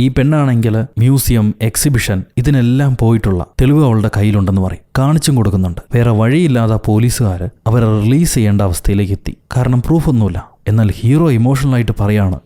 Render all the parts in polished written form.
ഈ പെണ്ണാണെങ്കിൽ museum, exhibition ഇതിനെല്ലാം പോയിട്ടുള്ള തെളിവ് അവളുടെ കയ്യിലുണ്ടെന്ന് പറയും. കാണിച്ചും കൊടുക്കുന്നുണ്ട്. വേറെ വഴിയില്ലാതെ പോലീസുകാർ അവരെ റിലീസ് ചെയ്യേണ്ട അവസ്ഥയിലേക്ക് എത്തി. കാരണം പ്രൂഫൊന്നുമില്ല. എന്നാൽ ഹീറോ ഇമോഷണലായിട്ട് പറയാണ്,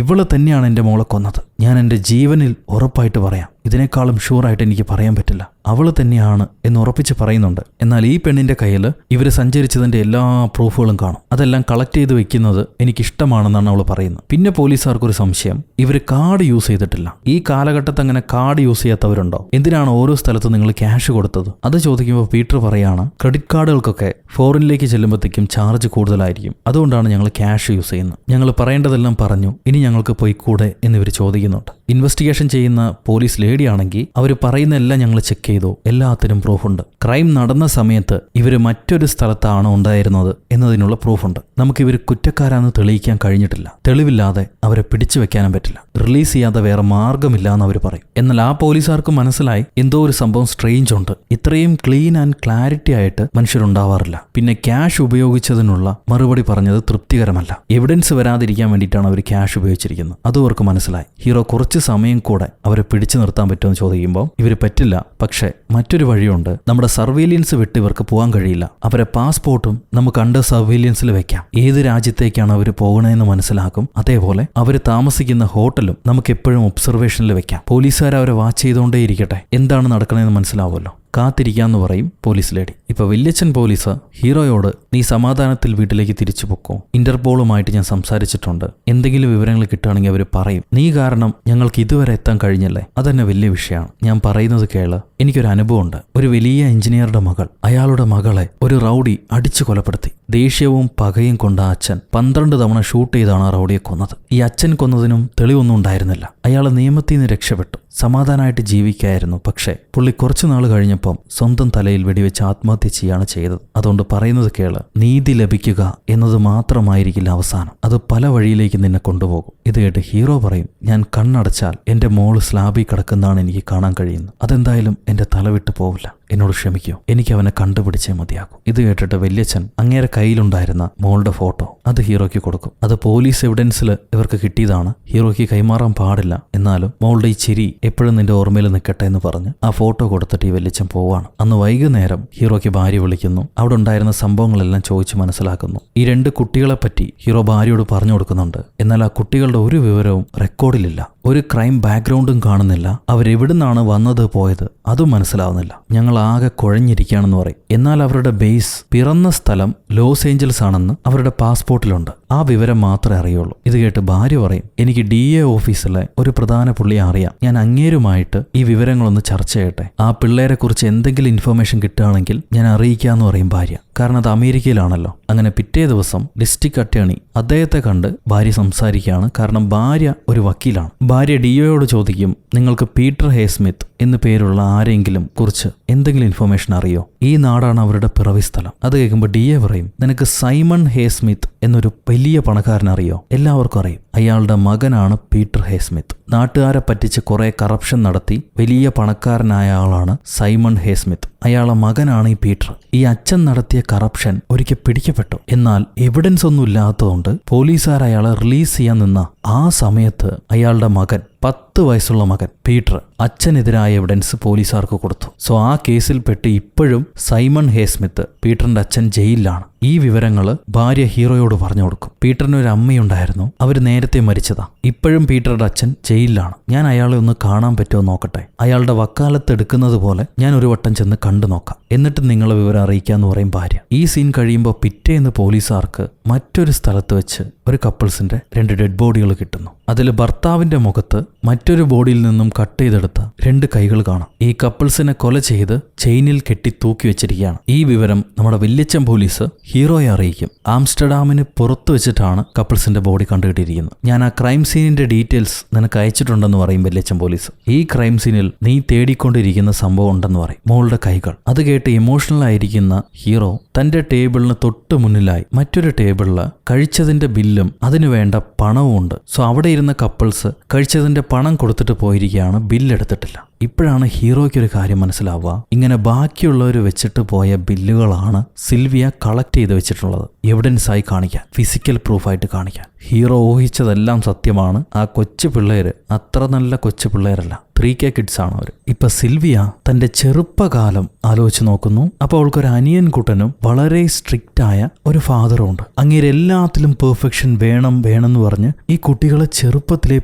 ഇവള് തന്നെയാണ് എൻ്റെ മോളെ കൊന്നത്. ഞാൻ എൻ്റെ ജീവനിൽ ഉറപ്പായിട്ട് പറയാം. ഇതിനേക്കാളും ഷുവറായിട്ട് എനിക്ക് പറയാൻ പറ്റില്ല. അവള് തന്നെയാണ് എന്ന് ഉറപ്പിച്ച് പറയുന്നുണ്ട്. എന്നാൽ ഈ പെണ്ണിന്റെ കയ്യിൽ ഇവർ സഞ്ചരിച്ചതിന്റെ എല്ലാ പ്രൂഫുകളും കാണും. അതെല്ലാം കളക്ട് ചെയ്ത് വെക്കുന്നത് എനിക്കിഷ്ടമാണെന്നാണ് അവൾ പറയുന്നത്. പിന്നെ പോലീസുകാർക്കൊരു സംശയം, ഇവർ കാർഡ് യൂസ് ചെയ്തിട്ടില്ല. ഈ കാലഘട്ടത്ത് അങ്ങനെ കാർഡ് യൂസ് ചെയ്യാത്തവരുണ്ടോ? എന്തിനാണ് ഓരോ സ്ഥലത്ത് നിങ്ങൾ ക്യാഷ് കൊടുത്തത്? അത് ചോദിക്കുമ്പോൾ പീറ്റർ പറയാണ്, ക്രെഡിറ്റ് കാർഡുകൾക്കൊക്കെ ഫോറിനിലേക്ക് ചെല്ലുമ്പോഴത്തേക്കും ചാർജ് കൂടുതലായിരിക്കും. അതുകൊണ്ടാണ് ഞങ്ങൾ ക്യാഷ് യൂസ് ചെയ്യുന്നത്. ഞങ്ങൾ പറയേണ്ടതെല്ലാം പറഞ്ഞു, ഇനി ഞങ്ങൾക്ക് പോയി കൂടെ എന്നിവർ ചോദിക്കുന്നുണ്ട്. ഇൻവെസ്റ്റിഗേഷൻ ചെയ്യുന്ന പോലീസ് ലേഡിയാണെങ്കിൽ അവർ പറയുന്നതെല്ലാം ഞങ്ങൾ ചെക്ക് ചെയ്തു, എല്ലാത്തിനും പ്രൂഫുണ്ട്. ക്രൈം നടന്ന സമയത്ത് ഇവർ മറ്റൊരു സ്ഥലത്താണ് ഉണ്ടായിരുന്നത് എന്നതിനുള്ള പ്രൂഫുണ്ട്. നമുക്കിവർ കുറ്റക്കാരാണെന്ന് തെളിയിക്കാൻ കഴിഞ്ഞിട്ടില്ല. തെളിവില്ലാതെ അവരെ പിടിച്ചു വെക്കാനും പറ്റില്ല. റിലീസ് ചെയ്യാതെ വേറെ മാർഗമില്ല എന്ന് അവർ പറയും. എന്നാൽ ആ പോലീസുകാർക്ക് മനസ്സിലായി എന്തോ ഒരു സംഭവം സ്ട്രേഞ്ച് ഉണ്ട്. ഇത്രയും ക്ലീൻ ആൻഡ് ക്ലാരിറ്റി ആയിട്ട് മനുഷ്യരുണ്ടാവാറില്ല. പിന്നെ ക്യാഷ് ഉപയോഗിച്ചതിനുള്ള മറുപടി പറഞ്ഞത് തൃപ്തികരമല്ല. എവിഡൻസ് വരാതിരിക്കാൻ വേണ്ടിയിട്ടാണ് അവർ ക്യാഷ് ഉപയോഗിച്ചിരിക്കുന്നത്. അതും അവർക്ക് മനസ്സിലായി. ഹീറോ കുറച്ച് സമയം കൂടെ അവരെ പിടിച്ചു നിർത്താൻ പറ്റുമെന്ന് ചോദിക്കുമ്പോൾ ഇവർ പറ്റില്ല, പക്ഷേ മറ്റൊരു വഴിയുണ്ട്. നമ്മുടെ സർവീലിയൻസ് വിട്ട് ഇവർക്ക് പോകാൻ കഴിയില്ല. അവരെ പാസ്പോർട്ടും നമുക്ക് അണ്ടർ സർവീലിയൻസിൽ വെക്കാം. ഏത് രാജ്യത്തേക്കാണ് അവർ പോകണമെന്ന് മനസ്സിലാക്കും. അതേപോലെ അവർ താമസിക്കുന്ന ഹോട്ടലും നമുക്ക് എപ്പോഴും ഒബ്സർവേഷനിൽ വെക്കാം. പോലീസുകാർ അവരെ വാച്ച് ചെയ്തുകൊണ്ടേ ഇരിക്കട്ടെ. എന്താണ് നടക്കണമെന്ന് മനസ്സിലാവുമല്ലോ. കാത്തിരിക്കാന്ന് പറയും പോലീസ് ലേഡി. ഇപ്പൊ വല്യച്ഛൻ പോലീസ് ഹീറോയോട്, നീ സമാധാനത്തിൽ വീട്ടിലേക്ക് തിരിച്ചു പൊക്കോ, ഇന്റർപോളുമായിട്ട് ഞാൻ സംസാരിച്ചിട്ടുണ്ട്, എന്തെങ്കിലും വിവരങ്ങൾ കിട്ടുകയാണെങ്കിൽ അവർ പറയും. നീ കാരണം ഞങ്ങൾക്ക് ഇതുവരെ എത്താൻ കഴിഞ്ഞല്ലേ, അതെന്നെ വലിയ വിഷയമാണ്. ഞാൻ പറയുന്നത് കേള്. എനിക്കൊരു അനുഭവമുണ്ട്. ഒരു വലിയ എഞ്ചിനീയറുടെ മകൾ, അയാളുടെ മകളെ ഒരു റൗഡി അടിച്ചു കൊലപ്പെടുത്തി. ദേഷ്യവും പകയും കൊണ്ട അച്ഛൻ 12 തവണ ഷൂട്ട് ചെയ്താണ് ആ റൗഡിയെ കൊന്നത്. ഈ അച്ഛൻ കൊന്നതിനും തെളിവൊന്നും ഉണ്ടായിരുന്നില്ല. അയാൾ നിയമത്തിൽ നിന്ന് രക്ഷപ്പെട്ടു, സമാധാനമായിട്ട് ജീവിക്കായിരുന്നു. പക്ഷേ പുള്ളി കുറച്ചു നാൾ കഴിഞ്ഞപ്പം സ്വന്തം തലയിൽ വെടിവെച്ച് ആത്മഹത്യ ചെയ്യാണ് ചെയ്തത്. അതുകൊണ്ട് പറയുന്നത് കേള്, നീതി ലഭിക്കുക എന്നത് മാത്രമായിരിക്കില്ല അവസാനം, അത് പല വഴിയിലേക്ക് നിന്നെ കൊണ്ടുപോകും. ഇത് കേട്ട് ഹീറോ പറയും, ഞാൻ കണ്ണടച്ചാൽ എൻ്റെ മോള് സ്ലാബിൽ കിടക്കുന്നതാണ് എനിക്ക് കാണാൻ കഴിയുന്നത്. അതെന്തായാലും എൻ്റെ തല വിട്ടു പോവില്ല. എന്നോട് ക്ഷമിക്കോ, എനിക്ക് അവനെ കണ്ടുപിടിച്ചേ മതിയാകും. ഇത് കേട്ടിട്ട് വല്യച്ഛൻ അങ്ങേരെ കയ്യിലുണ്ടായിരുന്ന മോളുടെ ഫോട്ടോ അത് ഹീറോയ്ക്ക് കൊടുക്കും. അത് പോലീസ് എവിഡൻസിൽ ഇവർക്ക് കിട്ടിയതാണ്, ഹീറോയ്ക്ക് കൈമാറാൻ പാടില്ല. എന്നാലും മോളുടെ ഈ ചിരി എപ്പോഴും നിന്റെ ഓർമ്മയിൽ നിൽക്കട്ടെ എന്ന് പറഞ്ഞ് ആ ഫോട്ടോ കൊടുത്തിട്ട് ഈ വല്യച്ഛൻ പോവാണ്. അന്ന് വൈകുന്നേരം ഹീറോയ്ക്ക് ഭാര്യ വിളിക്കുന്നു. അവിടെ ഉണ്ടായിരുന്ന സംഭവങ്ങളെല്ലാം ചോദിച്ച് മനസ്സിലാക്കുന്നു. ഈ 2 കുട്ടികളെ പറ്റി ഹീറോ ഭാര്യയോട് പറഞ്ഞു കൊടുക്കുന്നുണ്ട്. എന്നാൽ ആ കുട്ടികളുടെ ഒരു വിവരവും റെക്കോർഡിലില്ല. ഒരു ക്രൈം ബാക്ക്ഗ്രൗണ്ടും കാണുന്നില്ല. അവരെവിടുന്നാണ് വന്നത് പോയത് അതും മനസ്സിലാവുന്നില്ല. ഞങ്ങൾ ആകെ കുഴഞ്ഞിരിക്കുകയാണെന്ന് പറയും. എന്നാൽ അവരുടെ ബേസ്, പിറന്ന സ്ഥലം ലോസ് ഏഞ്ചൽസ് ആണെന്ന് അവരുടെ പാസ്പോർട്ടിലുണ്ട്. ആ വിവരം മാത്രമേ അറിയുള്ളൂ. ഇത് കേട്ട് ഭാര്യ പറയും, എനിക്ക് DA ഓഫീസിലെ ഒരു പ്രധാന പുള്ളിയെ അറിയാം. ഞാൻ അങ്ങേരുമായിട്ട് ഈ വിവരങ്ങളൊന്ന് ചർച്ച ചെയ്യട്ടെ. ആ പിള്ളേരെ കുറിച്ച് എന്തെങ്കിലും ഇൻഫർമേഷൻ കിട്ടുകയാണെങ്കിൽ ഞാൻ അറിയിക്കാന്ന് പറയും ഭാര്യ. കാരണം അത് അമേരിക്കയിലാണല്ലോ. അങ്ങനെ പിറ്റേ ദിവസം ഡിസ്ട്രിക്ട് അറ്റേണി അദ്ദേഹത്തെ കണ്ട് ഭാര്യ സംസാരിക്കുകയാണ്. കാരണം ഭാര്യ ഒരു വക്കീലാണ്. ഭാര്യ DOയോട് ചോദിക്കും, നിങ്ങൾക്ക് പീറ്റർ ഹേസ്മിത്ത് എന്ന് പേരുള്ള ആരെങ്കിലും കുറിച്ച് എന്തെങ്കിലും ഇൻഫർമേഷൻ അറിയോ? ഈ നാടാണ് അവരുടെ പിറവി സ്ഥലം. അത് കേൾക്കുമ്പോൾ DA പറയും, നിനക്ക് സൈമൺ ഹേസ്മിത്ത് എന്നൊരു വലിയ പണക്കാരൻ അറിയോ? എല്ലാവർക്കും അറിയും. അയാളുടെ മകനാണ് പീറ്റർ ഹേസ്മിത്ത്. നാട്ടുകാരെ പറ്റിച്ച് കുറെ കറപ്ഷൻ നടത്തി വലിയ പണക്കാരനായ ആളാണ് സൈമൺ ഹേസ്മിത്ത്. അയാളുടെ മകനാണ് ഈ പീറ്റർ. ഈ അച്ഛൻ നടത്തിയ കറപ്ഷൻ ഒരിക്കൽ പിടിക്കപ്പെട്ടു. എന്നാൽ എവിഡൻസ് ഒന്നും ഇല്ലാത്തതുകൊണ്ട് പോലീസുകാർ അയാളെ റിലീസ് ചെയ്യാൻ നിന്ന ആ സമയത്ത് അയാളുടെ മകൻ, 10 വയസ്സുള്ള മകൻ പീറ്റർ, അച്ഛനെതിരായ എവിഡൻസ് പോലീസുകാർക്ക് കൊടുത്തു. സോ ആ കേസിൽപ്പെട്ട് ഇപ്പോഴും സൈമൺ ഹേസ്മിത്ത്, പീറ്ററിന്റെ അച്ഛൻ, ജയിലിലാണ്. ഈ വിവരങ്ങൾ ഭാര്യ ഹീറോയോട് പറഞ്ഞു കൊടുക്കും. പീറ്ററിന് ഒരു അമ്മയുണ്ടായിരുന്നു, അവർ നേരത്തെ മരിച്ചതാ. ഇപ്പോഴും പീറ്ററുടെ അച്ഛൻ ജയിലിലാണ്. ഞാൻ അയാളെ ഒന്ന് കാണാൻ പറ്റുമോ നോക്കട്ടെ. അയാളുടെ വക്കാലത്ത് എടുക്കുന്നത് പോലെ ഞാൻ ഒരു വട്ടം ചെന്ന് കണ്ടു നോക്കാം, എന്നിട്ട് നിങ്ങളെ വിവരം അറിയിക്കാന്ന് പറയും ഭാര്യ. ഈ സീൻ കഴിയുമ്പോൾ പിറ്റേന്ന് പോലീസുകാർക്ക് മറ്റൊരു സ്ഥലത്ത് വെച്ച് ഒരു കപ്പിൾസിന്റെ 2 ഡെഡ് ബോഡികൾ കിട്ടുന്നു. അതിൽ ഭർത്താവിന്റെ മുഖത്ത് മറ്റൊരു ബോഡിയിൽ നിന്നും കട്ട് ചെയ്തെടുത്ത 2 കൈകൾ കാണാം. ഈ കപ്പിൾസിനെ കൊല ചെയ്ത് ചെയിനിൽ കെട്ടി തൂക്കി വെച്ചിരിക്കുകയാണ്. ഈ വിവരം നമ്മുടെ വല്യച്ഛൻ പോലീസ് ഹീറോയെ അറിയിക്കും. ആംസ്റ്റർഡാമിന് പുറത്തു വെച്ചിട്ടാണ് കപ്പിൾസിന്റെ ബോഡി കണ്ടുകിട്ടിയിരിക്കുന്നത്. ഞാൻ ആ ക്രൈം സീനിന്റെ ഡീറ്റെയിൽസ് നിനക്ക് അയച്ചിട്ടുണ്ടെന്ന് പറയും വല്യച്ഛൻ പോലീസ്. ഈ ക്രൈം സീനിൽ നീ തേടിക്കൊണ്ടിരിക്കുന്ന സംഭവം ഉണ്ടെന്ന് പറയും. മോളുടെ കൈകൾ. അത് കേട്ട് ഇമോഷണൽ ആയിരിക്കുന്ന ഹീറോ തന്റെ ടേബിളിന് തൊട്ട് മുന്നിലായി മറ്റൊരു ടേബിളില് കഴിച്ചതിന്റെ ബില്ലും അതിനു വേണ്ട പണവും ഉണ്ട്. സോ അവിടെ ഇരുന്ന കപ്പിൾസ് കഴിച്ചതിന്റെ പണം കൊടുത്തിട്ട് പോയിരിക്കുകയാണ്, ബില്ലെടുത്തിട്ടില്ല. ഇപ്പോഴാണ് ഹീറോയ്ക്കൊരു കാര്യം മനസ്സിലാവുക. ഇങ്ങനെ ബാക്കിയുള്ളവർ വെച്ചിട്ട് പോയ ബില്ലുകളാണ് സിൽവിയ കളക്ട് ചെയ്ത് വെച്ചിട്ടുള്ളത്, എവിഡൻസ് ആയി കാണിക്കാൻ, ഫിസിക്കൽ പ്രൂഫായിട്ട് കാണിക്കാൻ. ഹീറോ ഊഹിച്ചതെല്ലാം സത്യമാണ്. ആ കൊച്ചു പിള്ളേര് അത്ര നല്ല കൊച്ചു പിള്ളേരല്ല, 3K കിഡ്സ് ആണ് അവർ. ഇപ്പൊ സിൽവിയ തന്റെ ചെറുപ്പകാലം ആലോചിച്ച് നോക്കുന്നു. അപ്പോൾ അവൾക്കൊരു അനിയൻ കുട്ടനും വളരെ സ്ട്രിക്റ്റ് ആയ ഒരു ഫാദറും ഉണ്ട്. അങ്ങേര് എല്ലാത്തിലും പെർഫെക്ഷൻ വേണമെന്ന് പറഞ്ഞ് ഈ കുട്ടികളെ ചെറുപ്പത്തിലേ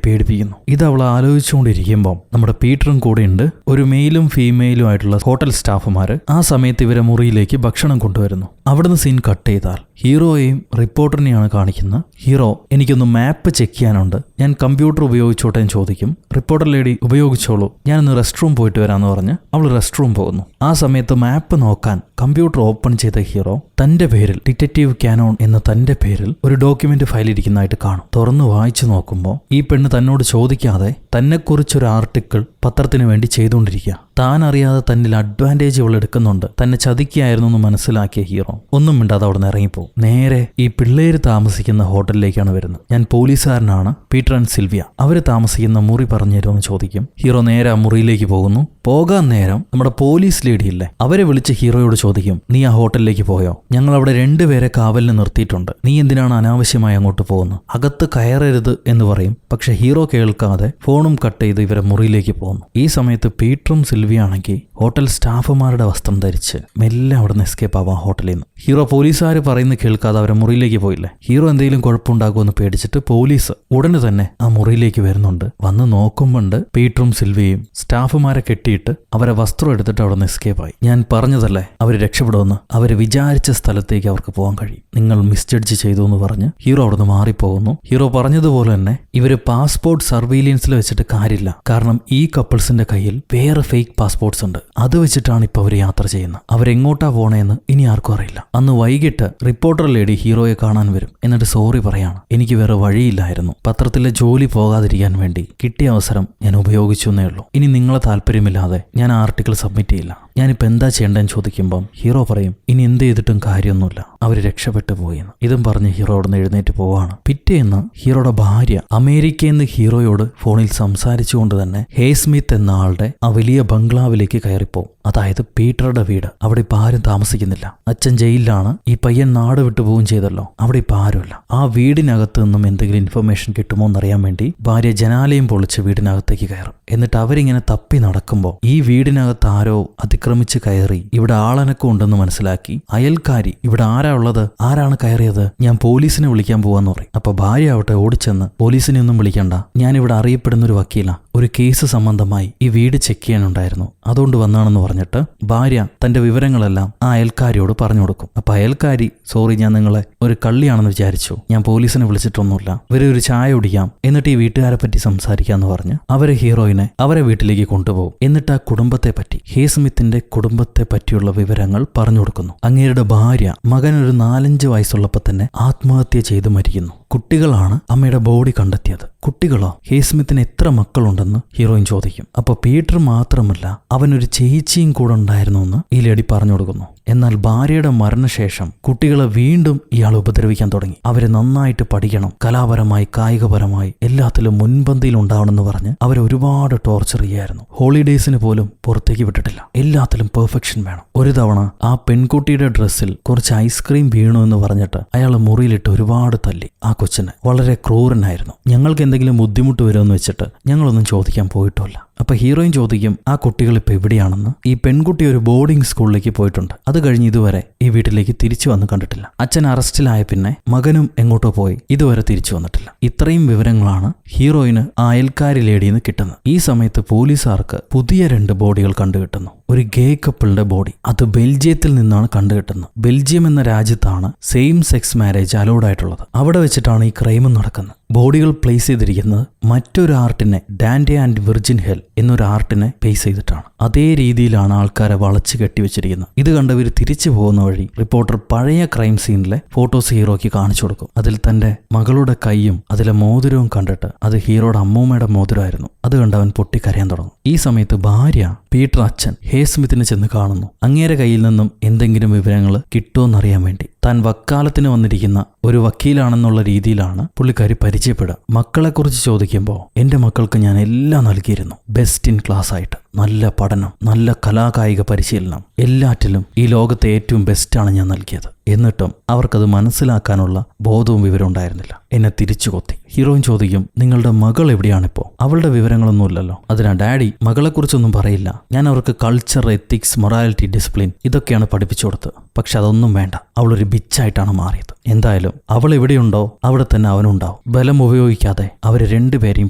പേടിപ്പിക്കുന്നു. ഇത് അവൾ ആലോചിച്ചുകൊണ്ടിരിക്കുമ്പോൾ നമ്മുടെ പീറ്ററും കൂടെ ഉണ്ട്. ഒരു മെയിലും ഫീമെയിലും ആയിട്ടുള്ള ഹോട്ടൽ സ്റ്റാഫുമാര് ആ സമയത്ത് ഇവരെ മുറിയിലേക്ക് ഭക്ഷണം കൊണ്ടുവരുന്നു. അവിടുന്ന് സീൻ കട്ട് ചെയ്താൽ ഹീറോയെയും റിപ്പോർട്ടറിനെയാണ് കാണിക്കുന്നത്. ഹീറോ, എനിക്കൊന്ന് മാപ്പ് ചെക്ക് ചെയ്യാനുണ്ട്, ഞാൻ കമ്പ്യൂട്ടർ ഉപയോഗിച്ചോട്ടെ എന്ന് ചോദിക്കും. റിപ്പോർട്ടർ ലേഡി, ഉപയോഗിച്ചോളൂ, ഞാനൊന്ന് റെസ്റ്റ് റൂം പോയിട്ട് വരാമെന്ന് പറഞ്ഞ് അവൾ റെസ്റ്റ് റൂം പോകുന്നു. ആ സമയത്ത് മാപ്പ് നോക്കാൻ കമ്പ്യൂട്ടർ ഓപ്പൺ ചെയ്ത ഹീറോ തന്റെ പേരിൽ, ഡിറ്റക്റ്റീവ് കാനോൺ എന്ന തന്റെ പേരിൽ ഒരു ഡോക്യുമെന്റ് ഫയൽ ഇരിക്കുന്നതായിട്ട് കാണും. തുറന്നു വായിച്ചു നോക്കുമ്പോൾ ഈ പെണ്ണ് തന്നോട് ചോദിക്കാതെ തന്നെക്കുറിച്ചൊരു ആർട്ടിക്കിൾ പത്രത്തിന് വേണ്ടി ചെയ്തുകൊണ്ടിരിക്കുക. താൻ അറിയാതെ തന്നിൽ അഡ്വാൻറ്റേജ് ഇവൾ എടുക്കുന്നുണ്ട്, തന്നെ ചതിക്കുകയായിരുന്നു എന്ന് മനസ്സിലാക്കിയ ഹീറോ ഒന്നും മിണ്ടാതെ അവിടെ നിന്ന് ഇറങ്ങിപ്പോകും. നേരെ ഈ പിള്ളേര് താമസിക്കുന്ന ഹോട്ടലിലേക്കാണ് വരുന്നത്. ഞാൻ പോലീസുകാരനാണ്, പീറ്റർ ആൻഡ് സിൽവിയ, അവര് താമസിക്കുന്ന മുറി പറഞ്ഞു തരുമെന്ന് ചോദിക്കും. ഹീറോ നേരെ ആ മുറിയിലേക്ക് പോകുന്നു. പോകാൻ നേരം നമ്മുടെ പോലീസ് ലേഡിയില്ലേ, അവരെ വിളിച്ച് ഹീറോയോട് ചോദിക്കും, നീ ആ ഹോട്ടലിലേക്ക് പോയോ? ഞങ്ങൾ അവിടെ 2 പേരെ കാവലിന് നിർത്തിയിട്ടുണ്ട്, നീ എന്തിനാണ് അനാവശ്യമായി അങ്ങോട്ട് പോകുന്നത്? അകത്ത് കയറരുത് എന്ന് പറയും. പക്ഷെ ഹീറോ കേൾക്കാതെ ഫോണും കട്ട് ചെയ്ത് ഇവരെ മുറിയിലേക്ക് പോകുന്നു. ഈ സമയത്ത് പീറ്ററും സിൽവിയ ആണെങ്കിൽ ഹോട്ടൽ സ്റ്റാഫുമാരുടെ വസ്ത്രം ധരിച്ച് മെല്ലെ അവിടെ നിന്ന് എസ്കേപ്പ് ആവാം ഹോട്ടലിൽ നിന്ന്. ഹീറോ പോലീസുകാർ പറയുന്നത് കേൾക്കാതെ അവരെ മുറിയിലേക്ക് പോയില്ലേ. ഹീറോ എന്തെങ്കിലും കുഴപ്പമുണ്ടാകുമെന്ന് പേടിച്ചിട്ട് പോലീസ് ഉടനെ തന്നെ ആ മുറിയിലേക്ക് വരുന്നുണ്ട്. വന്ന് നോക്കുമ്പോണ്ട് പീറ്ററും സിൽവിയയും സ്റ്റാഫുമാരെ കെട്ടിയിട്ട് അവരെ വസ്ത്രം എടുത്തിട്ട് അവിടെ നിന്ന് എസ്കേപ്പ് ആയി. ഞാൻ പറഞ്ഞതല്ലേ അവർ രക്ഷപ്പെടുമെന്ന്. അവര് വിചാരിച്ച സ്ഥലത്തേക്ക് അവർക്ക് പോകാൻ കഴിയും. നിങ്ങൾ മിസ്ജഡ്ജ് ചെയ്തു എന്ന് പറഞ്ഞ് ഹീറോ അവിടെ നിന്ന് മാറിപ്പോകുന്നു. ഹീറോ പറഞ്ഞതുപോലെ തന്നെ ഇവര് പാസ്പോർട്ട് സർവീലിയൻസിൽ വെച്ചിട്ട് കാര്യമില്ല. കാരണം ഈ കപ്പിൾസിന്റെ കയ്യിൽ വേറെ ഫേക്ക് പാസ്പോർട്ട്സ് ഉണ്ട്. അത് വെച്ചിട്ടാണ് ഇപ്പൊ അവര് യാത്ര ചെയ്യുന്നത്. അവരെങ്ങോട്ടാ പോണേന്ന് ഇനി ആർക്കും അറിയില്ല. അന്ന് വൈകിട്ട് റിപ്പോർട്ടർ ലേഡി ഹീറോയെ കാണാൻ വരും. എന്നിട്ട് സോറി പറയാണ്, എനിക്ക് വേറെ വഴിയില്ലായിരുന്നു, പത്രത്തിലെ ജോലി പോകാതിരിക്കാൻ വേണ്ടി കിട്ടിയ അവസരം ഞാൻ ഉപയോഗിച്ചു എന്നേ ഉള്ളൂ. ഇനി നിങ്ങളെ താല്പര്യമില്ലാതെ ഞാൻ ആർട്ടിക്കിൾ സബ്മിറ്റ് ചെയ്യില്ല. ഞാനിപ്പോൾ എന്താ ചെയ്യേണ്ടതെന്ന് ചോദിക്കുമ്പം ഹീറോ പറയും, ഇനി എന്ത് ചെയ്തിട്ടും കാര്യമൊന്നുമില്ല, അവർ രക്ഷപ്പെട്ടു പോയെന്ന്. ഇതും പറഞ്ഞ് ഹീറോ അവിടെ നിന്ന് എഴുന്നേറ്റ് പോവാണ്. പിറ്റേന്ന് ഹീറോയുടെ ഭാര്യ അമേരിക്കയിൽ നിന്ന് ഹീറോയോട് ഫോണിൽ സംസാരിച്ചുകൊണ്ട് തന്നെ ഹേസ്മിത്ത് എന്ന ആളുടെ ആ വലിയ ബംഗ്ലാവിലേക്ക് കയറിപ്പോവും. അതായത് പീറ്ററുടെ വീട്. അവിടെ ഇപ്പം ആരും താമസിക്കുന്നില്ല. അച്ഛൻ ജയിലിലാണ്, ഈ പയ്യൻ നാട് വിട്ടു പോവുകയും ചെയ്തല്ലോ. അവിടെ ഇപ്പം ആരുമില്ല. ആ വീടിനകത്ത് നിന്നും എന്തെങ്കിലും ഇൻഫർമേഷൻ കിട്ടുമോ എന്നറിയാൻ വേണ്ടി ഭാര്യ ജനാലയം പൊളിച്ച് വീടിനകത്തേക്ക് കയറും. എന്നിട്ട് അവരിങ്ങനെ തപ്പി നടക്കുമ്പോൾ ഈ വീടിനകത്ത് ആരോ അതിക്രമിച്ച് കയറി ഇവിടെ ആളനക്കം ഉണ്ടെന്ന് മനസ്സിലാക്കി അയൽക്കാരി, ഇവിടെ ആരാ ഉള്ളത്, ആരാണ് കയറിയത്, ഞാൻ പോലീസിനെ വിളിക്കാൻ പോവാന്ന് പറയും. അപ്പൊ ഭാര്യ ആവട്ടെ ഓടിച്ചെന്ന്, പോലീസിനെ ഒന്നും വിളിക്കണ്ട, ഞാനിവിടെ അറിയപ്പെടുന്ന ഒരു വക്കീല, ഒരു കേസ് സംബന്ധമായി ഈ വീട് ചെക്ക് ചെയ്യാനുണ്ടായിരുന്നു, അതുകൊണ്ട് വന്നാണെന്ന് പറഞ്ഞിട്ട് ഭാര്യ തന്റെ വിവരങ്ങളെല്ലാം ആ അയൽക്കാരിയോട് പറഞ്ഞു കൊടുക്കും. അപ്പൊ അയൽക്കാരി, സോറി, ഞാൻ നിങ്ങളെ ഒരു കള്ളിയാണെന്ന് വിചാരിച്ചു, ഞാൻ പോലീസിനെ വിളിച്ചിട്ടൊന്നുമില്ല, ഇവരെ ഒരു ചായ കുടിക്കാം, എന്നിട്ട് ഈ വീട്ടുകാരെ പറ്റി സംസാരിക്കാന്ന് പറഞ്ഞ് അവരെ ഹീറോയിനെ അവരെ വീട്ടിലേക്ക് കൊണ്ടുപോകും. എന്നിട്ട് ആ കുടുംബത്തെ പറ്റി, ഹേസ്മിത്തിന്റെ കുടുംബത്തെ പറ്റിയുള്ള വിവരങ്ങൾ പറഞ്ഞു കൊടുക്കുന്നു. അങ്ങേരുടെ ഭാര്യ മകൻ ഒരു 4-5 വയസ്സുള്ളപ്പോൾ തന്നെ ആത്മഹത്യ ചെയ്ത് മരിക്കുന്നു. കുട്ടികളാണ് അമ്മയുടെ ബോഡി കണ്ടെത്തിയത്. കുട്ടികളോ? ഹേസ്മിത്തിന് എത്ര മക്കളുണ്ടെന്ന് ഹീറോയിൻ ചോദിക്കും. അപ്പൊ പീറ്റർ മാത്രമല്ല, അവനൊരു ചേച്ചിയും കൂടെ ഉണ്ടായിരുന്നുവെന്ന് ഈ ലേഡി പറഞ്ഞു കൊടുക്കുന്നു. എന്നാൽ ഭാര്യയുടെ മരണശേഷം കുട്ടികളെ വീണ്ടും ഇയാൾ ഉപദ്രവിക്കാൻ തുടങ്ങി. അവരെ നന്നായിട്ട് പഠിക്കണം, കലാപരമായി കായികപരമായി എല്ലാത്തിലും മുൻപന്തിയിൽ ഉണ്ടാവണമെന്ന് പറഞ്ഞ് അവരെ ഒരുപാട് ടോർച്ചർ ചെയ്യായിരുന്നു. ഹോളിഡേയ്സിന് പോലും പുറത്തേക്ക് വിട്ടിട്ടില്ല. എല്ലാത്തിലും പെർഫെക്ഷൻ വേണം. ഒരു തവണ ആ പെൺകുട്ടിയുടെ ഡ്രസ്സിൽ കുറച്ച് ഐസ്ക്രീം വീണു എന്ന് പറഞ്ഞിട്ട് അയാൾ മുറിയിലിട്ട് ഒരുപാട് തല്ലി. ആ കൊച്ചിന് വളരെ ക്രൂരനായിരുന്നു. ഞങ്ങൾക്ക് എന്തെങ്കിലും ബുദ്ധിമുട്ട് വരുമെന്ന് വെച്ചിട്ട് ഞങ്ങളൊന്നും ചോദിക്കാൻ പോയിട്ടുമില്ല. അപ്പൊ ഹീറോയിൻ ചോദിക്കും, ആ കുട്ടികൾ ഇപ്പൊ എവിടെയാണെന്ന്. ഈ പെൺകുട്ടി ഒരു ബോർഡിംഗ് സ്കൂളിലേക്ക് പോയിട്ടുണ്ട്. അത് കഴിഞ്ഞ് ഇതുവരെ ഈ വീട്ടിലേക്ക് തിരിച്ചു വന്ന് കണ്ടിട്ടില്ല. അച്ഛൻ അറസ്റ്റിലായ പിന്നെ മകനും എങ്ങോട്ടോ പോയി, ഇതുവരെ തിരിച്ചു വന്നിട്ടില്ല. ഇത്രയും വിവരങ്ങളാണ് ഹീറോയിന് ആ അയൽക്കാരി ലേഡിയിൽ നിന്ന് കിട്ടുന്നത്. ഈ സമയത്ത് പോലീസുകാർക്ക് പുതിയ 2 ബോഡികൾ കണ്ടുകിട്ടുന്നു. ഒരു ഗേ കപ്പിളുടെ ബോഡി. അത് ബെൽജിയത്തിൽ നിന്നാണ് കണ്ടുകിട്ടുന്നത്. ബെൽജിയം എന്ന രാജ്യത്താണ് സെയിം സെക്സ് മാരേജ് അലൗഡ് ആയിട്ടുള്ളത്. അവിടെ വെച്ചിട്ടാണ് ഈ ക്രൈം നടക്കുന്നത്. ബോഡികൾ പ്ലേസ് ചെയ്തിരിക്കുന്നത് മറ്റൊരു ആർട്ടിനെ, ഡാൻഡെ ആൻഡ് വിർജിൻ ഹെൽ എന്നൊരു ആർട്ടിനെ ബേസ് ചെയ്തിട്ടാണ്. അതേ രീതിയിലാണ് ആൾക്കാരെ വളച്ച് കെട്ടിവെച്ചിരിക്കുന്നത്. ഇത് കണ്ടവർ തിരിച്ചു പോകുന്ന വഴി റിപ്പോർട്ടർ പഴയ ക്രൈം സീനിലെ ഫോട്ടോസ് ഹീറോയ്ക്ക് കാണിച്ചു കൊടുക്കും. അതിൽ തന്റെ മകളുടെ കൈയും അതിലെ മോതിരവും കണ്ടിട്ട് അത് ഹീറോയുടെ അമ്മൂമ്മയുടെ മോതിരമായിരുന്നു. അത് കണ്ട് അവൻ പൊട്ടിക്കരയാൻ തുടങ്ങും. ഈ സമയത്ത് ഭാര്യ പീറ്റർ അച്ഛൻ ഹേസ്മിത്തിനെ ചെന്ന് കാണുന്നു. അങ്ങേരെ കയ്യിൽ നിന്നും എന്തെങ്കിലും വിവരങ്ങൾ കിട്ടുമെന്നറിയാൻ വേണ്ടി താൻ വക്കാലത്തിന് വന്നിരിക്കുന്ന ഒരു വക്കീലാണെന്നുള്ള രീതിയിലാണ് പുള്ളിക്കാരി പരിചയപ്പെടുക. മക്കളെക്കുറിച്ച് ചോദിക്കുമ്പോൾ, എൻ്റെ മക്കൾക്ക് ഞാൻ എല്ലാം നൽകിയിരുന്നു, ബെസ്റ്റ് ഇൻ ക്ലാസ് ആയിട്ട്. നല്ല പഠനം, നല്ല കലാകായിക പരിശീലനം, എല്ലാറ്റിലും ഈ ലോകത്തെ ഏറ്റവും ബെസ്റ്റാണ് ഞാൻ നൽകിയത്. എന്നിട്ടും അവർക്കത് മനസ്സിലാക്കാനുള്ള ബോധവും വിവരം ഉണ്ടായിരുന്നില്ല. എന്നെ തിരിച്ചു കൊത്തി. ഹീറോയിൻ ചോദിക്കും, നിങ്ങളുടെ മകൾ എവിടെയാണിപ്പോ? അവളുടെ വിവരങ്ങളൊന്നുമില്ലല്ലോ. അതിനാ ഡാഡി മകളെക്കുറിച്ചൊന്നും പറയില്ല. ഞാൻ അവർക്ക് കൾച്ചർ, എത്തിക്സ്, മൊറാലിറ്റി, ഡിസിപ്ലിൻ ഇതൊക്കെയാണ് പഠിപ്പിച്ചു കൊടുത്തത്. പക്ഷെ അതൊന്നും വേണ്ട. അവളൊരു ബിച്ചായിട്ടാണ് മാറിയത്. എന്തായാലും അവൾ എവിടെയുണ്ടോ അവിടെ തന്നെ അവനുണ്ടാവും. ബലം ഉപയോഗിക്കാതെ അവരെ രണ്ടുപേരെയും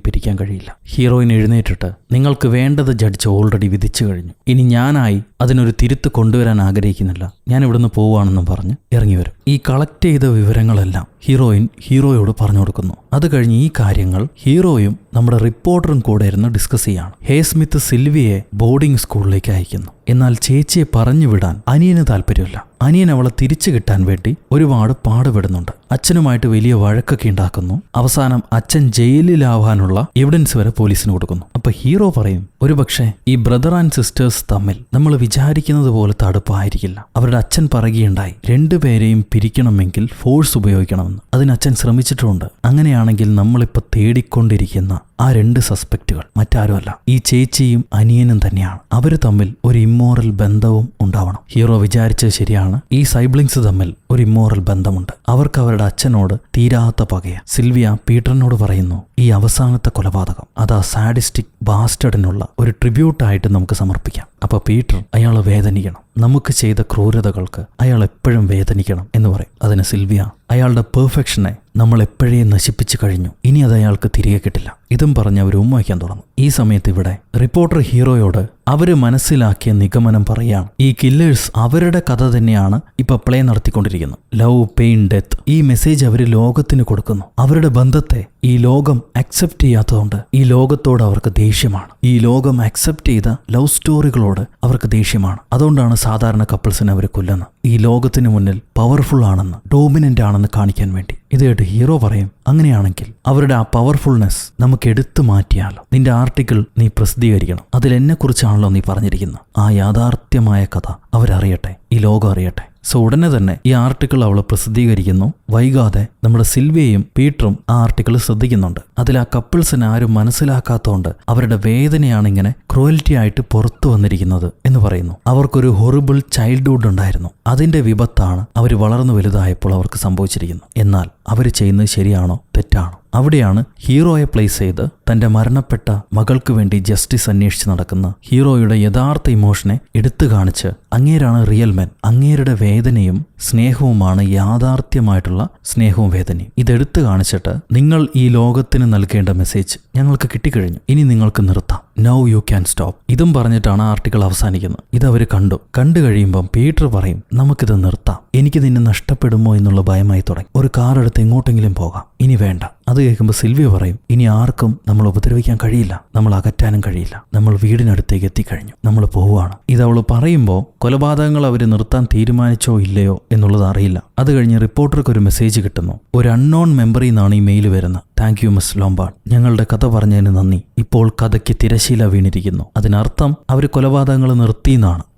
പിരിക്കാൻ കഴിയില്ല. ഹീറോയിൻ എഴുന്നേറ്റിട്ട്, നിങ്ങൾക്ക് വേണ്ടത് ജഡ്ജ് ഓൾറെഡി വിധിച്ചു കഴിഞ്ഞു. ഇനി ഞാനായി അതിനൊരു തിരുത്ത് കൊണ്ടുവരാൻ ആഗ്രഹിക്കുന്നില്ല. ഞാൻ ഇവിടുന്ന് പോവുകയാണെന്നും പറഞ്ഞ് ഇറങ്ങി വരും. ഈ കളക്ട് ചെയ്ത വിവരങ്ങളെല്ലാം ഹീറോയിൻ ഹീറോയോട് പറഞ്ഞു കൊടുക്കുന്നു. അത് കഴിഞ്ഞ് ഈ കാര്യങ്ങൾ ഹീറോയും നമ്മുടെ റിപ്പോർട്ടറും കൂടെ ഇരുന്ന് ഡിസ്കസ് ചെയ്യാണ്. ഹേസ്മിത്ത് സിൽവിയെ ബോർഡിംഗ് സ്കൂളിലേക്ക് അയക്കുന്നു. എന്നാൽ ചേച്ചിയെ പറഞ്ഞു വിടാൻ അനിയന് താല്പര്യമില്ല. അനിയൻ അവളെ തിരിച്ചു കിട്ടാൻ വേണ്ടി ഒരുപാട് പാടുപെടുന്നുണ്ട്. അച്ഛനുമായിട്ട് വലിയ വഴക്കൊക്കെ ഉണ്ടാക്കുന്നു. അവസാനം അച്ഛൻ ജയിലിലാവാനുള്ള എവിഡൻസ് വരെ പോലീസിന് കൊടുക്കുന്നു. അപ്പൊ ഹീറോ പറയും, ഒരുപക്ഷെ ഈ ബ്രദർ ആൻഡ് സിസ്റ്റേഴ്സ് തമ്മിൽ നമ്മൾ വിചാരിക്കുന്നത് പോലത്തെ അടുപ്പായിരിക്കില്ല. അവരുടെ അച്ഛൻ പറയുകയുണ്ടായി, രണ്ടുപേരെയും പിരിക്കണമെങ്കിൽ ഫോഴ്സ് ഉപയോഗിക്കണമെന്ന്. അതിന് അച്ഛൻ ശ്രമിച്ചിട്ടുമുണ്ട്. അങ്ങനെയാണെങ്കിൽ നമ്മളിപ്പോൾ തേടിക്കൊണ്ടിരിക്കുന്ന ആ 2 സസ്പെക്റ്റുകൾ മറ്റാരുമല്ല, ഈ ചേച്ചിയും അനിയനും തന്നെയാണ്. അവർ തമ്മിൽ ഒരു ഇമ്മോറൽ ബന്ധവും ഉണ്ടാവണം. ഹീറോ വിചാരിച്ചത് ശരിയാണ്. ഈ സൈബ്ലിങ്സ് തമ്മിൽ ഒരു ഇമ്മോറൽ ബന്ധമുണ്ട്. അവർക്ക് അവരുടെ അച്ഛനോട് തീരാത്ത പകയ. സിൽവിയ പീറ്ററിനോട് പറയുന്നു, ഈ അവസാനത്തെ കൊലപാതകം അതാ സാഡിസ്റ്റിക് ബാസ്റ്റഡിനുള്ള ഒരു ട്രിബ്യൂട്ടായിട്ട് നമുക്ക് സമർപ്പിക്കാം. അപ്പൊ പീറ്റർ, അയാൾ വേദനിക്കണം. നമുക്ക് ചെയ്ത ക്രൂരതകൾക്ക് അയാൾ എപ്പോഴും വേദനിക്കണം എന്ന് പറയും. അതിന് സിൽവിയ, അയാളുടെ പെർഫെക്ഷനെ നമ്മൾ എപ്പോഴേ നശിപ്പിച്ചു കഴിഞ്ഞു. ഇനി അത് അയാൾക്ക് തിരികെ കിട്ടില്ല. ഇതും പറഞ്ഞ് അവർ ഉമ്മ വയ്ക്കാൻ തുടങ്ങും. ഈ സമയത്ത് ഇവിടെ റിപ്പോർട്ടർ ഹീറോയോട് അവര് മനസ്സിലാക്കിയ നിഗമനം പറയാം. ഈ കില്ലേഴ്സ് അവരുടെ കഥ തന്നെയാണ് ഇപ്പൊ പ്ലേ നടത്തിക്കൊണ്ടിരിക്കുന്നത്. Love, pain, death. ഈ മെസ്സേജ് അവര് ലോകത്തിന് കൊടുക്കുന്നു. അവരുടെ ബന്ധത്തെ ഈ ലോകം അക്സെപ്റ്റ് ചെയ്യാത്തതുകൊണ്ട് ഈ ലോകത്തോട് അവർക്ക് ദേഷ്യമാണ്. ഈ ലോകം അക്സെപ്റ്റ് ചെയ്ത ലവ് സ്റ്റോറികളോട് അവർക്ക് ദേഷ്യമാണ്. അതുകൊണ്ടാണ് സാധാരണ കപ്പിൾസിനെ അവർ കൊല്ലുന്നത്. ഈ ലോകത്തിന് മുന്നിൽ പവർഫുൾ ആണെന്ന്, ഡോമിനന്റ് ആണെന്ന് കാണിക്കാൻ വേണ്ടി. ഇത് കേട്ട് ഹീറോ പറയും, അങ്ങനെയാണെങ്കിൽ അവരുടെ ആ പവർഫുൾനെസ് നമുക്ക് എടുത്തു മാറ്റിയാലോ? നിന്റെ ആർട്ടിക്കിൾ നീ പ്രസിദ്ധീകരിക്കണം. അതിൽ എന്നെക്കുറിച്ചാണല്ലോ നീ പറഞ്ഞിരിക്കുന്നത്. ആ യാഥാർത്ഥ്യമായ കഥ അവരറിയട്ടെ, ഈ ലോകം അറിയട്ടെ. സോ ഉടനെ തന്നെ ഈ ആർട്ടിക്കിൾ അവൾ പ്രസിദ്ധീകരിക്കുന്നു. വൈകാതെ നമ്മുടെ സിൽവിയയും പീറ്ററും ആ ആർട്ടിക്കിൾ ശ്രദ്ധിക്കുന്നുണ്ട്. അതിൽ ആ കപ്പിൾസിനെ ആരും മനസ്സിലാക്കാത്തതുകൊണ്ട് അവരുടെ വേദനയാണ് ഇങ്ങനെ ക്രൂവൽറ്റി ആയിട്ട് പുറത്തു വന്നിരിക്കുന്നത് എന്ന് പറയുന്നു. അവർക്കൊരു ഹൊറിബിൾ ചൈൽഡ്ഹുഡ് ഉണ്ടായിരുന്നു. അതിന്റെ വിപത്താണ് അവർ വളർന്നു വലുതായപ്പോൾ അവർക്ക് സംഭവിച്ചിരിക്കുന്നത്. എന്നാൽ അവർ ചെയ്യുന്നത് ശരിയാണോ തെറ്റാണോ? അവിടെയാണ് ഹീറോയെ പ്ലേസ് ചെയ്ത് തന്റെ മരണപ്പെട്ട മകൾക്ക് വേണ്ടി ജസ്റ്റിസ് അന്വേഷിച്ച് നടക്കുന്ന ഹീറോയുടെ യഥാർത്ഥ ഇമോഷനെ എടുത്തു കാണിച്ച്, അങ്ങേരാണ് റിയൽ മെൻ, അങ്ങേരുടെ വേദനയും സ്നേഹവുമാണ് യാഥാർത്ഥ്യമായിട്ടുള്ള സ്നേഹവും വേദനയും. ഇതെടുത്തു കാണിച്ചിട്ട്, നിങ്ങൾ ഈ ലോകത്തിന് നൽകേണ്ട മെസ്സേജ് ഞങ്ങൾക്ക് കിട്ടിക്കഴിഞ്ഞു, ഇനി നിങ്ങൾക്ക് നിർത്താം. Now you can stop. ഇതും പറഞ്ഞിട്ടാണ് ആർട്ടിക്കിൾ അവസാനിക്കുന്നത്. ഇതവർ കണ്ടു കഴിയുമ്പം പീറ്റർ പറയും, നമുക്കിത് നിർത്താം. എനിക്ക് നിന്നെ നഷ്ടപ്പെടുമോ എന്നുള്ള ഭയമായി തുടങ്ങി. ഒരു കാർ എടുത്ത് എങ്ങോട്ടെങ്കിലും പോകാം, ഇനി വേണ്ട. അത് കേൾക്കുമ്പോൾ സിൽവിയ പറയും, ഇനി ആർക്കും നമ്മൾ ഉപദ്രവിക്കാൻ കഴിയില്ല, നമ്മൾ അകറ്റാനും കഴിയില്ല. നമ്മൾ വീടിനടുത്തേക്ക് എത്തിക്കഴിഞ്ഞു, നമ്മൾ പോവുകയാണ്. ഇതവൾ പറയുമ്പോൾ കൊലപാതകങ്ങൾ അവർ നിർത്താൻ തീരുമാനിച്ചോ ഇല്ലയോ എന്നുള്ളത് അറിയില്ല. അത് കഴിഞ്ഞ് റിപ്പോർട്ടർക്ക് ഒരു മെസ്സേജ് കിട്ടുന്നു. ഒരു അൺനോൺ മെമ്പറിൽ നിന്നാണ് ഈ മെയിൽ വരുന്നത്. താങ്ക് യു മിസ് ലോംബാർഡ്, ഞങ്ങളുടെ കഥ പറഞ്ഞതിന് നന്ദി. ഇപ്പോൾ കഥയ്ക്ക് തിരശീല വീണിരിക്കുന്നു. അതിനർത്ഥം അവർ കൊലപാതകങ്ങൾ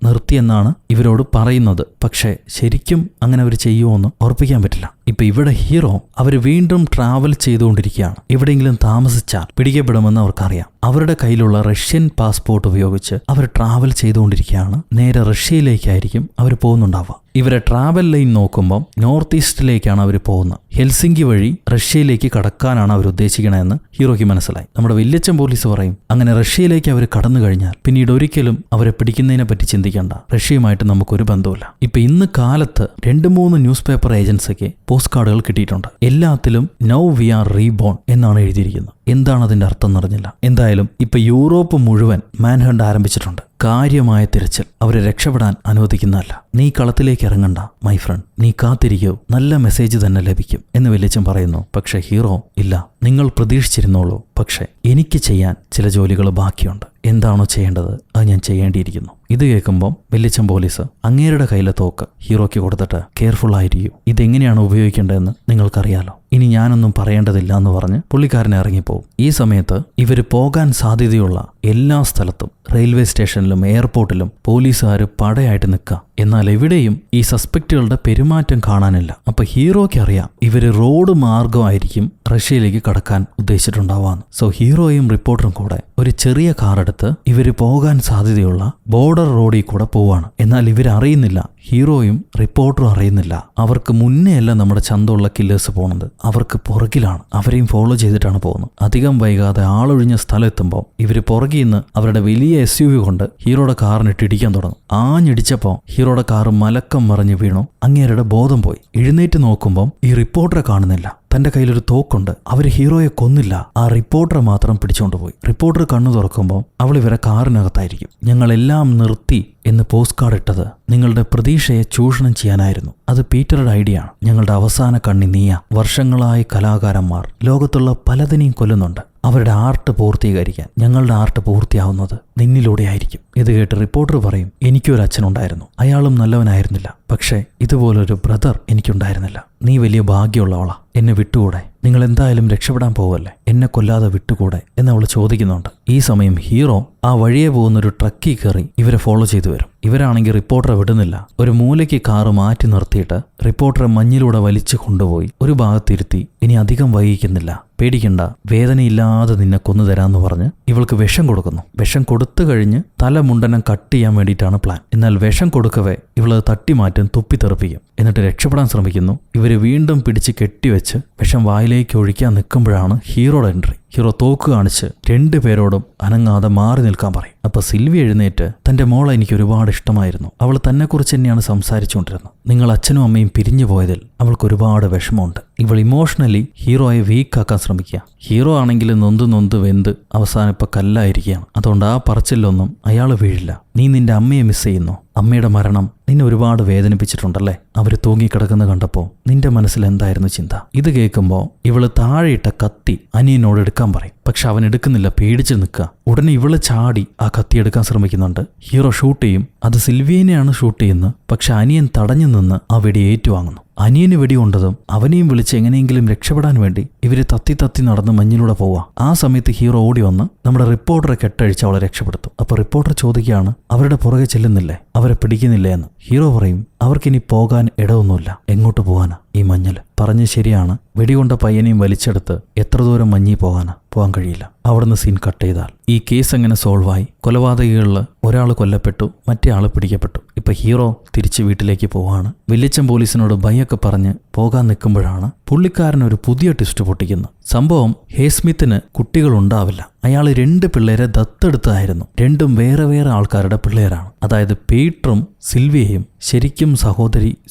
നിർത്തിയെന്നാണ് ഇവരോട് പറയുന്നത്. പക്ഷേ ശരിക്കും അങ്ങനെ അവർ ചെയ്യുമോന്ന് ഉറപ്പിക്കാൻ പറ്റില്ല. ഇപ്പൊ ഇവിടെ ഹീറോ അവർ വീണ്ടും ട്രാവൽ ചെയ്തുകൊണ്ടിരിക്കുകയാണ്. എവിടെയെങ്കിലും താമസിച്ചാൽ പിടിക്കപ്പെടുമെന്ന് അവർക്കറിയാം. അവരുടെ കയ്യിലുള്ള റഷ്യൻ പാസ്പോർട്ട് ഉപയോഗിച്ച് അവർ ട്രാവൽ ചെയ്തുകൊണ്ടിരിക്കുകയാണ്. നേരെ റഷ്യയിലേക്കായിരിക്കും അവർ പോകുന്നുണ്ടാവുക. ഇവരെ ട്രാവൽ ലൈൻ നോക്കുമ്പോൾ നോർത്ത് ഈസ്റ്റിലേക്കാണ് അവർ പോകുന്നത്. ഹെൽസിങ്കി വഴി റഷ്യയിലേക്ക് കടക്കാനാണ് അവർ ഉദ്ദേശിക്കണമെന്ന് ഹീറോയ്ക്ക് മനസ്സിലായി. നമ്മുടെ വല്യച്ഛൻ പോലീസ് പറയും, അങ്ങനെ റഷ്യയിലേക്ക് അവർ കടന്നു കഴിഞ്ഞാൽ പിന്നീട് ഒരിക്കലും അവരെ പിടിക്കുന്നതിനെ പറ്റി ചിന്തിക്കേണ്ട. റഷ്യയുമായിട്ട് നമുക്കൊരു ബന്ധമില്ല. ഇപ്പൊ ഇന്ന് കാലത്ത് 2-3 ന്യൂസ് പേപ്പർ ഏജൻസിക്ക് പോസ്റ്റ് കാർഡുകൾ കിട്ടിയിട്ടുണ്ട്. എല്ലാത്തിലും നൗ വി ആർ റീബോൺ എന്നാണ് എഴുതിയിരിക്കുന്നത്. എന്താണ് അതിന്റെ അർത്ഥം എന്നറിഞ്ഞില്ല. എന്തായാലും ഇപ്പൊ യൂറോപ്പ് മുഴുവൻ മാൻഹണ്ട് ആരംഭിച്ചിട്ടുണ്ട്. കാര്യമായ തിരച്ചിൽ. അവരെ രക്ഷപ്പെടാൻ അനുവദിക്കുന്നതല്ല. നീ കളത്തിലേക്ക് ഇറങ്ങണ്ട മൈ ഫ്രണ്ട്, നീ കാത്തിരിക്കൂ, നല്ല മെസ്സേജ് തന്നെ ലഭിക്കും എന്ന് വല്യച്ഛൻ പറയുന്നു. പക്ഷെ ഹീറോ, ഇല്ല, നിങ്ങൾ പ്രതീക്ഷിച്ചിരുന്നോളൂ, പക്ഷെ എനിക്ക് ചെയ്യാൻ ചില ജോലികൾ ബാക്കിയുണ്ട്. എന്താണോ ചെയ്യേണ്ടത് അത് ഞാൻ ചെയ്യേണ്ടിയിരിക്കുന്നു. ഇത് കേൾക്കുമ്പം വല്യച്ഛൻ പോലീസ് അങ്ങേരുടെ കയ്യിലെ തോക്ക് ഹീറോയ്ക്ക് കൊടുത്തിട്ട്, കെയർഫുൾ ആയിരിക്കൂ, ഇതെങ്ങനെയാണ് ഉപയോഗിക്കേണ്ടതെന്ന് നിങ്ങൾക്കറിയാലോ. ഇനി ഞാനൊന്നും പറയേണ്ടതില്ല എന്ന് പറഞ്ഞ് പുള്ളിക്കാരൻ ഇറങ്ങിപ്പോവും. ഈ സമയത്ത് ഇവർ പോകാൻ സാധ്യതയുള്ള എല്ലാ സ്ഥലത്തും റെയിൽവേ സ്റ്റേഷനിലും എയർപോർട്ടിലും പോലീസുകാർ പടയായിട്ട് നിൽക്കുക. എന്നാൽ എവിടെയും ഈ സസ്പെക്റ്റുകളുടെ പെരുമാറ്റം കാണാനില്ല. അപ്പൊ ഹീറോയ്ക്ക് അറിയാം ഇവര് റോഡ് മാർഗമായിരിക്കും റഷ്യയിലേക്ക് കടക്കാൻ ഉദ്ദേശിച്ചിട്ടുണ്ടാവാന്ന്. സോ ഹീറോയും റിപ്പോർട്ടറും കൂടെ ഒരു ചെറിയ കാർ എടുത്ത് ഇവര് പോകാൻ സാധ്യതയുള്ള ബോർഡർ റോഡിൽ കൂടെ പോവാണ്. എന്നാൽ ഇവരറിയുന്നില്ല, ഹീറോയും റിപ്പോർട്ടറും അറിയുന്നില്ല, അവർക്ക് മുന്നേ അല്ല നമ്മുടെ ചന്തമുള്ള കില്ലേഴ്സ് പോകുന്നത്, അവർക്ക് പുറകിലാണ്. അവരെയും ഫോളോ ചെയ്തിട്ടാണ് പോകുന്നത്. അധികം വൈകാതെ ആളൊഴിഞ്ഞ സ്ഥലം എത്തുമ്പോൾ ഇവര് പുറകിൽ നിന്ന് അവരുടെ വലിയ SUV കൊണ്ട് ഹീറോയുടെ കാറിനിട്ട് ഇടിക്കാൻ തുടങ്ങും. ആഞ്ഞിടിച്ചപ്പോൾ ഹീറോയുടെ കാറ് മലക്കം മറിഞ്ഞ് വീണു. അങ്ങേരുടെ ബോധം പോയി. എഴുന്നേറ്റ് നോക്കുമ്പോൾ ഈ റിപ്പോർട്ടറെ കാണുന്നില്ല. തന്റെ കയ്യിലൊരു തോക്കുണ്ട്. അവര് ഹീറോയെ കൊന്നില്ല, ആ റിപ്പോർട്ടറെ മാത്രം പിടിച്ചുകൊണ്ടുപോയി. റിപ്പോർട്ടർ കണ്ണു തുറക്കുമ്പോൾ അവൾ ഇവരെ കാറിനകത്തായിരിക്കും. ഞങ്ങളെല്ലാം നിർത്തി എന്ന് പോസ്റ്റ് കാർഡ് ഇട്ടത് നിങ്ങളുടെ പ്രതീക്ഷയെ ചൂഷണം ചെയ്യാനായിരുന്നു. അത് പീറ്ററുടെ ഐഡിയ ആണ്. ഞങ്ങളുടെ അവസാന കണ്ണി നീയ. വർഷങ്ങളായി കലാകാരന്മാർ ലോകത്തുള്ള പലതിനെയും കൊല്ലുന്നുണ്ട്. അവരുടെ ആർട്ട് പൂർത്തീകരിക്കാൻ ഞങ്ങളുടെ ആർട്ട് പൂർത്തിയാവുന്നത് നിന്നിലൂടെ ആയിരിക്കും. ഇത് കേട്ട് റിപ്പോർട്ടർ പറയും, എനിക്കൊരു അച്ഛനുണ്ടായിരുന്നു, അയാളും നല്ലവനായിരുന്നില്ല, പക്ഷേ ഇതുപോലൊരു ബ്രദർ എനിക്കുണ്ടായിരുന്നില്ല. നീ വലിയ ഭാഗ്യമുള്ളവളാ, എന്നെ വിട്ടുകൂടെ? നിങ്ങൾ എന്തായാലും രക്ഷപ്പെടാൻ പോവല്ലേ, എന്നെ കൊല്ലാതെ വിട്ടുകൂടെ എന്നവൾ ചോദിക്കുന്നുണ്ട്. ഈ സമയം ഹീറോ ആ വഴിയെ പോകുന്നൊരു ട്രക്കിൽ കയറി ഇവരെ ഫോളോ ചെയ്തു വരും. ഇവരാണെങ്കിൽ റിപ്പോർട്ടറെ വിടുന്നില്ല. ഒരു മൂലയ്ക്ക് കാറ് മാറ്റി നിർത്തിയിട്ട് റിപ്പോർട്ടറെ മഞ്ഞിലൂടെ വലിച്ചു കൊണ്ടുപോയി ഒരു ഭാഗത്തിരുത്തി, ഇനി അധികം വൈകിക്കുന്നില്ല, പേടിക്കണ്ട, വേദനയില്ലാതെ നിന്നെ കൊന്നു തരാമെന്ന് പറഞ്ഞ് ഇവൾക്ക് വിഷം കൊടുക്കുന്നു. വിഷം കൊടുത്തു കഴിഞ്ഞ് തലമുണ്ടനം കട്ട് ചെയ്യാൻ വേണ്ടിയിട്ടാണ് പ്ലാൻ. എന്നാൽ വിഷം കൊടുക്കവേ ഇവള് തട്ടിമാറ്റും, തുപ്പിത്തെറിപ്പിക്കും. എന്നിട്ട് രക്ഷപ്പെടാൻ ശ്രമിക്കുന്നു. ഇവര് വീണ്ടും പിടിച്ച് കെട്ടിവെച്ച് വിഷം വായിലേക്ക് ഒഴിക്കാൻ നിൽക്കുമ്പോഴാണ് ഹീറോയുടെ എൻട്രി. ഹീറോ തോക്ക് കാണിച്ച് രണ്ടുപേരോടും അനങ്ങാതെ മാറി നിൽക്കാൻ പറയും. അപ്പൊ സിൽവി എഴുന്നേറ്റ്, തന്റെ മോളെ എനിക്ക് ഒരുപാട് ഇഷ്ടമായിരുന്നു, അവൾ തന്നെക്കുറിച്ച് തന്നെയാണ് സംസാരിച്ചുകൊണ്ടിരുന്നത്, നിങ്ങൾ അച്ഛനും അമ്മയും പിരിഞ്ഞു പോയതിൽ അവൾക്ക് ഒരുപാട് വിഷമമുണ്ട്. ഇവൾ ഇമോഷണലി ഹീറോയെ വീക്കാക്കാൻ ശ്രമിക്കുക. ഹീറോ ആണെങ്കിൽ നൊന്ത് വെന്ത് അവസാനം ഇപ്പൊ കല്ലായിരിക്കുകയാണ്. അതുകൊണ്ട് ആ പറച്ചിലൊന്നും അയാൾ വീഴില്ല. നീ നിന്റെ അമ്മയെ മിസ് ചെയ്യുന്നു, അമ്മയുടെ മരണം നിന്നെ ഒരുപാട് വേദനിപ്പിച്ചിട്ടുണ്ടല്ലേ, അവര് തൂങ്ങിക്കിടക്കുന്ന കണ്ടപ്പോൾ നിന്റെ മനസ്സിൽ എന്തായിരുന്നു ചിന്ത? ഇത് കേൾക്കുമ്പോൾ ഇവള് താഴെയിട്ട കത്തി അനിയനോട് എടുക്കാൻ പറയും. പക്ഷെ അവൻ എടുക്കുന്നില്ല, പേടിച്ച് നിൽക്കുക. ഉടനെ ഇവള് ചാടി ആ കത്തി എടുക്കാൻ ശ്രമിക്കുന്നുണ്ട്. ഹീറോ ഷൂട്ട് ചെയ്യും. അത് സിൽവിയനെയാണ് ഷൂട്ട് ചെയ്യുന്നത്. പക്ഷെ അനിയൻ തടഞ്ഞു നിന്ന് ആ വെടി ഏറ്റുവാങ്ങുന്നു. അനിയന് വെടികൊണ്ടതും അവനെയും വിളിച്ച് എങ്ങനെയെങ്കിലും രക്ഷപ്പെടാൻ വേണ്ടി ഇവര് തത്തി നടന്ന് മഞ്ഞിലൂടെ പോവാ. ആ സമയത്ത് ഹീറോ ഓടി വന്ന് നമ്മുടെ റിപ്പോർട്ടറെ കെട്ടഴിച്ച് അവളെ രക്ഷപ്പെടുത്തും. അപ്പൊ റിപ്പോർട്ടർ ചോദിക്കുകയാണ്, അവരുടെ പുറകെ ചെല്ലുന്നില്ലേ, അവരെ പിടിക്കുന്നില്ലേ എന്ന്. ഹീറോ പറയും, അവർക്കിനി പോകാൻ ഇടമൊന്നുമില്ല, എങ്ങോട്ട് പോകാനാ ഈ മഞ്ഞൽ? പറഞ്ഞ് ശരിയാണ്. വെടികൊണ്ട പയ്യനെയും വലിച്ചെടുത്ത് എത്ര ദൂരം മഞ്ഞി പോകാൻ കഴിയില്ല. അവിടുന്ന് സീൻ കട്ട് ചെയ്താൽ ഈ കേസ് എങ്ങനെ സോൾവായി? കൊലപാതകികളിൽ ഒരാൾ കൊല്ലപ്പെട്ടു, മറ്റേ ആൾ പിടിക്കപ്പെട്ടു. ഇപ്പൊ ഹീറോ തിരിച്ച് വീട്ടിലേക്ക് പോവാണ്. വല്യച്ഛൻ പോലീസിനോട് ബൈയൊക്കെ പറഞ്ഞ് പോകാൻ നിൽക്കുമ്പോഴാണ് പുള്ളിക്കാരൻ ഒരു പുതിയ ട്വിസ്റ്റ് പൊട്ടിക്കുന്നത്. സംഭവം ഹേസ്മിത്തിന് കുട്ടികളുണ്ടാവില്ല. അയാൾ 2 പിള്ളേരെ ദത്തെടുത്തതായിരുന്നു. രണ്ടും വേറെ വേറെ ആൾക്കാരുടെ പിള്ളേരാണ്. അതായത് പീറ്ററും സിൽവിയയും ശരിക്കും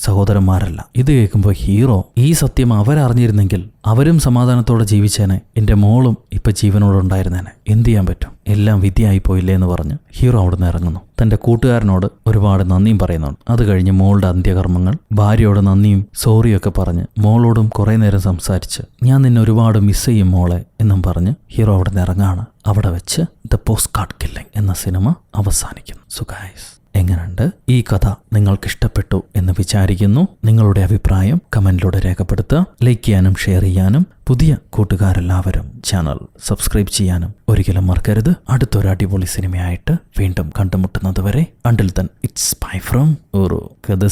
സഹോദരന്മാരല്ല. ഇത് കേൾക്കുമ്പോൾ ഹീറോ, ഈ സത്യം അവരറിഞ്ഞിരുന്നെങ്കിൽ അവരും സമാധാനത്തോടെ ജീവിച്ചേനെ, എന്റെ മോളും ഇപ്പൊ ജീവനോടെ ഉണ്ടായിരുന്നേനെ, എന്ത് ചെയ്യാൻ പറ്റും, എല്ലാം വിധിയായി പോയില്ലേ എന്ന് പറഞ്ഞ് ഹീറോ അവിടുന്ന് ഇറങ്ങുന്നു. തന്റെ കൂട്ടുകാരനോട് ഒരുപാട് നന്ദിയും പറയുന്നുണ്ട്. അത് കഴിഞ്ഞ് മോളുടെ അന്ത്യകർമ്മങ്ങൾ, ഭാര്യയോട് നന്ദിയും സോറിയൊക്കെ പറഞ്ഞ് മോളോടും കുറെ നേരം സംസാരിച്ച്, ഞാൻ നിന്നെ ഒരുപാട് മിസ് ചെയ്യും മോളെ എന്നും പറഞ്ഞ് ഹീറോ അവിടെ നിന്ന് ഇറങ്ങാണ്. അവിടെ വെച്ച് ദ പോസ്റ്റ് കാർഡ് കില്ലിംഗ് എന്ന സിനിമ അവസാനിക്കുന്നു. സോ ഗൈസ്, എങ്ങനെയുണ്ട് ഈ കഥ? നിങ്ങൾക്ക് ഇഷ്ടപ്പെട്ടു എന്ന് വിചാരിക്കുന്നു. നിങ്ങളുടെ അഭിപ്രായം കമന്റിലൂടെ രേഖപ്പെടുത്തുക. ലൈക്ക് ചെയ്യാനും ഷെയർ ചെയ്യാനും പുതിയ കൂട്ടുകാരെല്ലാവരും ചാനൽ സബ്സ്ക്രൈബ് ചെയ്യാനും ഒരിക്കലും മറക്കരുത്. അടുത്തൊരു അടിപൊളി സിനിമയായിട്ട് വീണ്ടും കണ്ടുമുട്ടുന്നത് വരെ, until then it's bye from ഒരു കഥ.